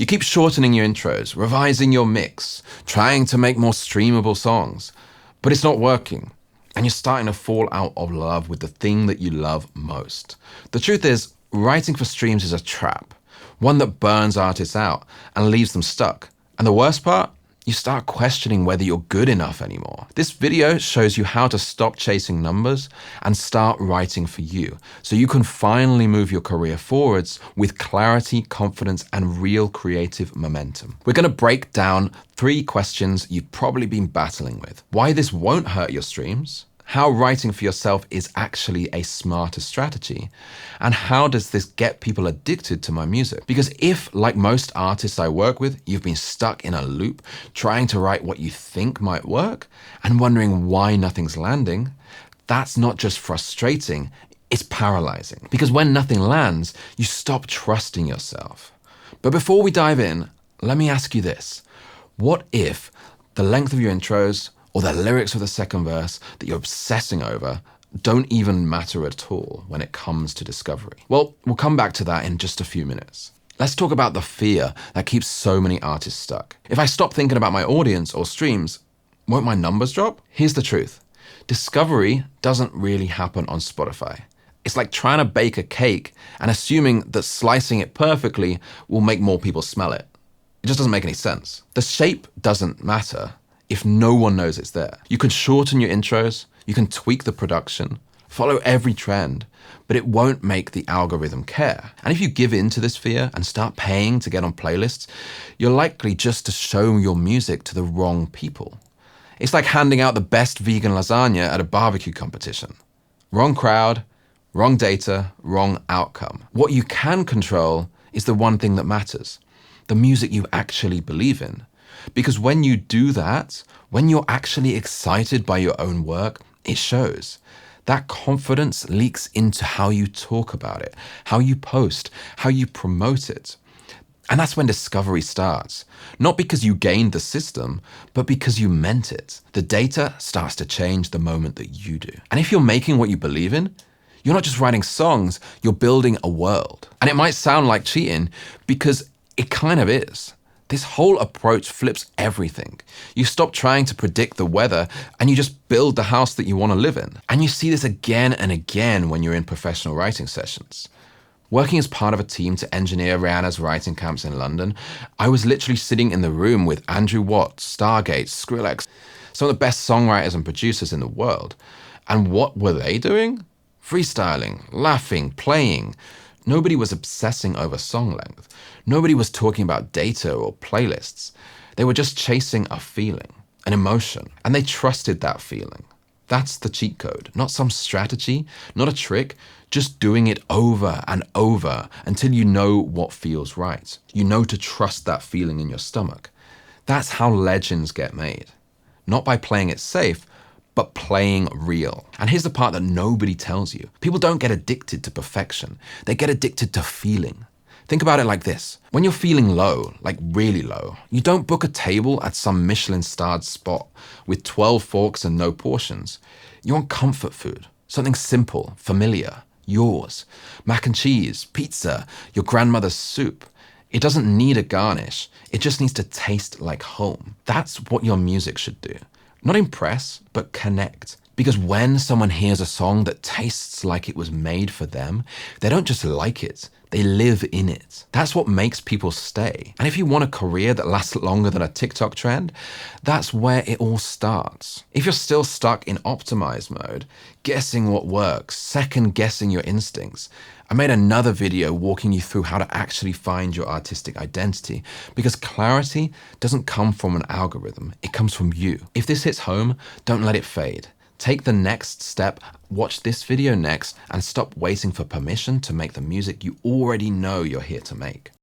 You keep shortening your intros, revising your mix, trying to make more streamable songs, but it's not working. And you're starting to fall out of love with the thing that you love most. The truth is, writing for streams is a trap, one that burns artists out and leaves them stuck. And the worst part? You start questioning whether you're good enough anymore. This video shows you how to stop chasing numbers and start writing for you, so you can finally move your career forwards with clarity, confidence, and real creative momentum. We're going to break down 3 questions you've probably been battling with. Why this won't hurt your streams, how writing for yourself is actually a smarter strategy, and how does this get people addicted to my music? Because if, like most artists I work with, you've been stuck in a loop trying to write what you think might work and wondering why nothing's landing, that's not just frustrating, it's paralyzing. Because when nothing lands, you stop trusting yourself. But before we dive in, let me ask you this. What if the length of your intros or the lyrics of the second verse that you're obsessing over don't even matter at all when it comes to discovery? Well, we'll come back to that in just a few minutes. Let's talk about the fear that keeps so many artists stuck. If I stop thinking about my audience or streams, won't my numbers drop? Here's the truth. Discovery doesn't really happen on Spotify. It's like trying to bake a cake and assuming that slicing it perfectly will make more people smell it. It just doesn't make any sense. The shape doesn't matter if no one knows it's there. You can shorten your intros, you can tweak the production, follow every trend, but it won't make the algorithm care. And if you give in to this fear and start paying to get on playlists, you're likely just to show your music to the wrong people. It's like handing out the best vegan lasagna at a barbecue competition. Wrong crowd, wrong data, wrong outcome. What you can control is the one thing that matters, the music you actually believe in. Because when you do that, when you're actually excited by your own work, it shows. That confidence leaks into how you talk about it, how you post, how you promote it. And that's when discovery starts. Not because you gained the system, but because you meant it. The data starts to change the moment that you do. And if you're making what you believe in, you're not just writing songs, you're building a world. And it might sound like cheating because it kind of is. This whole approach flips everything. You stop trying to predict the weather and you just build the house that you want to live in. And you see this again and again when you're in professional writing sessions. Working as part of a team to engineer Rihanna's writing camps in London, I was literally sitting in the room with Andrew Watt, Stargate, Skrillex, some of the best songwriters and producers in the world. And what were they doing? Freestyling, laughing, playing. Nobody was obsessing over song length. Nobody was talking about data or playlists. They were just chasing a feeling, an emotion, and they trusted that feeling. That's the cheat code, not some strategy, not a trick, just doing it over and over until you know what feels right. You know to trust that feeling in your stomach. That's how legends get made. Not by playing it safe, but playing real. And here's the part that nobody tells you. People don't get addicted to perfection. They get addicted to feeling. Think about it like this. When you're feeling low, like really low, you don't book a table at some Michelin-starred spot with 12 forks and no portions. You want comfort food, something simple, familiar, yours. Mac and cheese, pizza, your grandmother's soup. It doesn't need a garnish. It just needs to taste like home. That's what your music should do. Not impress, but connect. Because when someone hears a song that tastes like it was made for them, they don't just like it, they live in it. That's what makes people stay. And if you want a career that lasts longer than a TikTok trend, that's where it all starts. If you're still stuck in optimize mode, guessing what works, second guessing your instincts, I made another video walking you through how to actually find your artistic identity, because clarity doesn't come from an algorithm, it comes from you. If this hits home, don't let it fade. Take the next step, watch this video next, and stop waiting for permission to make the music you already know you're here to make.